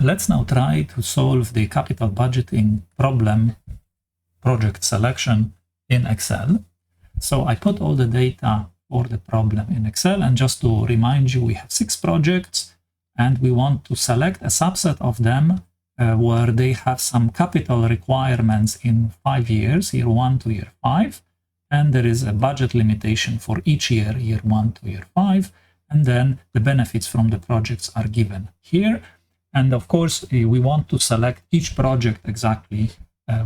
Let's now try to solve the capital budgeting problem, project selection in Excel. So I put all the data for the problem in Excel, and just to remind you, we have 6 projects and we want to select a subset of them where they have some capital requirements in 5 years, year 1 to year 5, and there is a budget limitation for each year, year 1 to year 5, and then the benefits from the projects are given here. And of course, we want to select each project exactly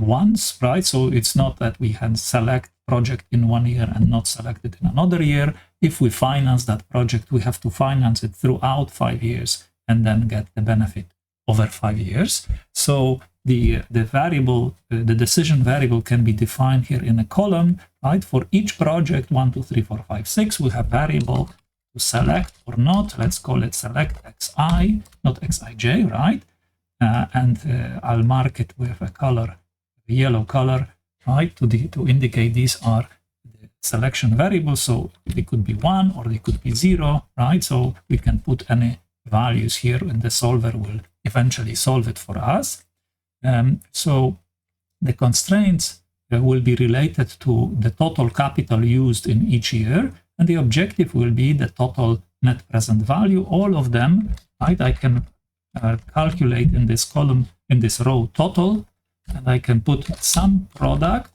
once, right? So it's not that we can select project in 1 year and not select it in another year. If we finance that project, we have to finance it throughout 5 years and then get the benefit over 5 years. So the variable, the decision variable can be defined here in a column, right? For each project 1, 2, 3, 4, 5, 6, we have variable to select or not. Let's call it select xi, not xij, right? I'll mark it with a color, a yellow color, right? To indicate these are the selection variables. So they could be 1 or they could be 0, right? So we can put any values here and the solver will eventually solve it for us. So the constraints will be related to the total capital used in each year, and the objective will be the total net present value, all of them, right? I can calculate in this column, in this row, total, and I can put some product,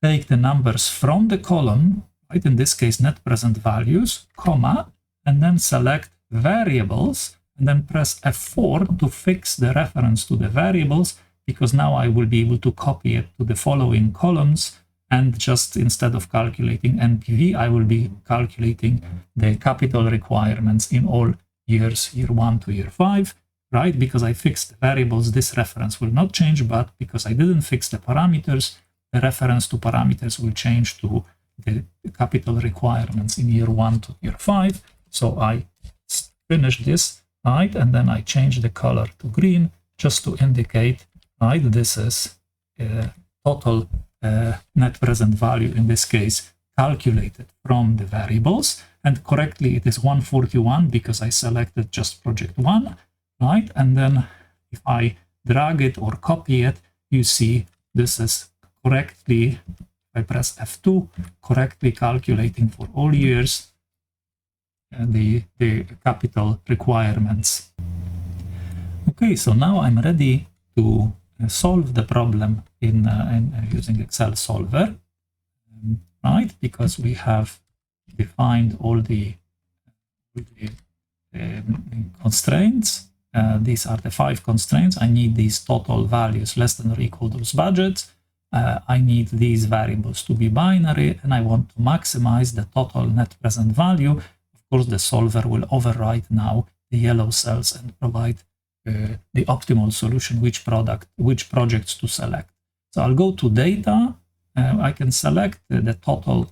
take the numbers from the column, right? In this case, net present values, comma, and then select variables, and then press F4 to fix the reference to the variables, because now I will be able to copy it to the following columns. And just instead of calculating NPV, I will be calculating the capital requirements in all years, year 1 to year 5, right? Because I fixed the variables, this reference will not change, but because I didn't fix the parameters, the reference to parameters will change to the capital requirements in year 1 to year 5. So I finish this, right? And then I change the color to green just to indicate, right? This is total net present value, in this case, calculated from the variables, and correctly it is 141 because I selected just project 1, right? And then if I drag it or copy it, you see this is correctly, I press F2, correctly calculating for all years the capital requirements. Okay, so now I'm ready to solve the problem in using Excel solver, right? Because we have defined all the constraints. These are the 5 constraints. I need these total values less than or equal to those budgets. I need these variables to be binary, and I want to maximize the total net present value. Of course, the solver will override now the yellow cells and provide the optimal solution, which projects to select. So I'll go to data. I can select the total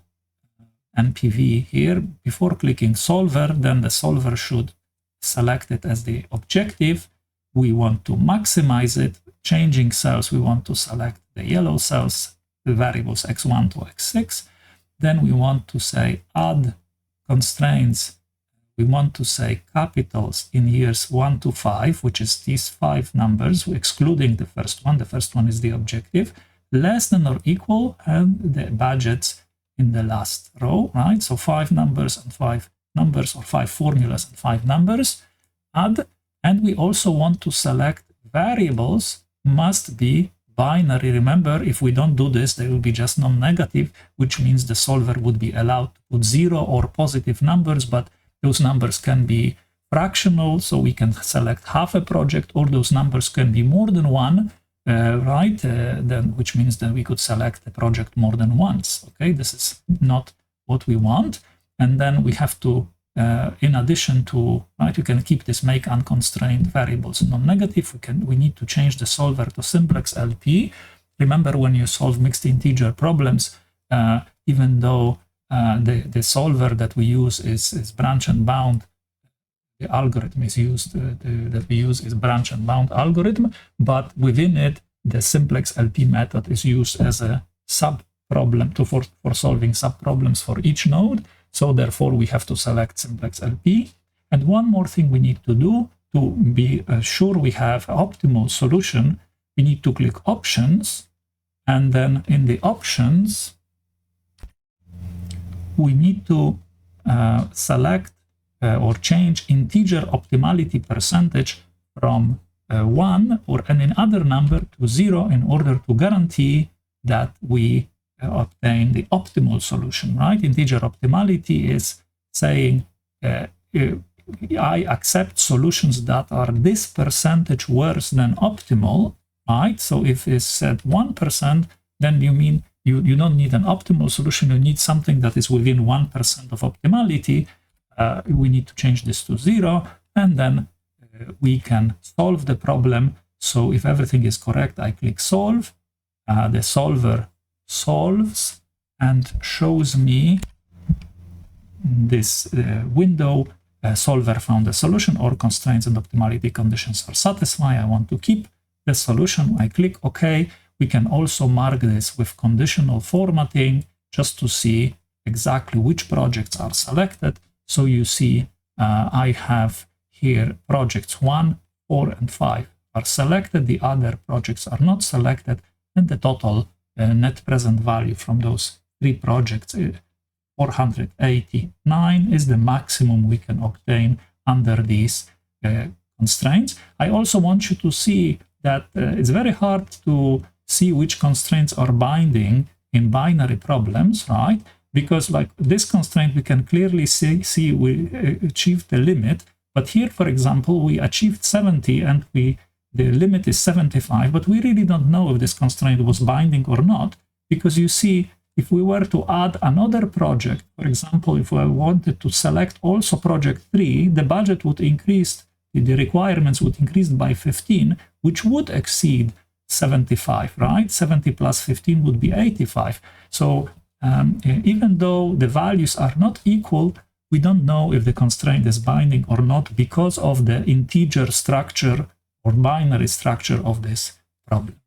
NPV here before clicking solver. Then the solver should select it as the objective. We want to maximize it. Changing cells, we want to select the yellow cells, the variables x1 to x6. Then we want to say add constraints. We want to say capitals in years 1 to 5, which is these 5 numbers, excluding the first one. The first one is the objective, less than or equal, and the budgets in the last row, right? So 5 numbers and 5 numbers, or 5 formulas and 5 numbers, add. And we also want to select variables must be binary. Remember, if we don't do this, they will be just non-negative, which means the solver would be allowed to put 0 or positive numbers, but those numbers can be fractional, so we can select half a project, or those numbers can be more than 1, right? Then, which means that we could select a project more than once. Okay, this is not what we want. And then we have to, in addition to, right, you can keep this make unconstrained variables non-negative. We need to change the solver to simplex LP. Remember, when you solve mixed integer problems, even though the solver that we use is branch and bound, the algorithm is used, that we use is branch and bound algorithm, but within it, the simplex LP method is used as a sub-problem for solving sub-problems for each node. So therefore, we have to select simplex LP. And one more thing we need to do, to be sure we have optimal solution, we need to click Options, and then in the Options, we need to select or change integer optimality percentage from 1 or any other number to 0 in order to guarantee that we obtain the optimal solution, right? Integer optimality is saying I accept solutions that are this percentage worse than optimal, right? So if it's set 1%, then you mean you don't need an optimal solution, you need something that is within 1% of optimality. We need to change this to 0, and then we can solve the problem. So if everything is correct, I click Solve. The solver solves and shows me this window. Solver found a solution, or constraints and optimality conditions are satisfied. I want to keep the solution. I click OK. We can also mark this with conditional formatting just to see exactly which projects are selected. So you see I have here projects 1, 4, and 5 are selected. The other projects are not selected. And the total net present value from those 3 projects, 489, is the maximum we can obtain under these constraints. I also want you to see that it's very hard to see which constraints are binding in binary problems, right? Because like this constraint, we can clearly see we achieved the limit. But here, for example, we achieved 70 and the limit is 75, but we really don't know if this constraint was binding or not, because you see, if we were to add another project, for example, if we wanted to select also project 3, the budget would increase, the requirements would increase by 15, which would exceed 75, right? 70 plus 15 would be 85. So even though the values are not equal, we don't know if the constraint is binding or not because of the integer structure or binary structure of this problem.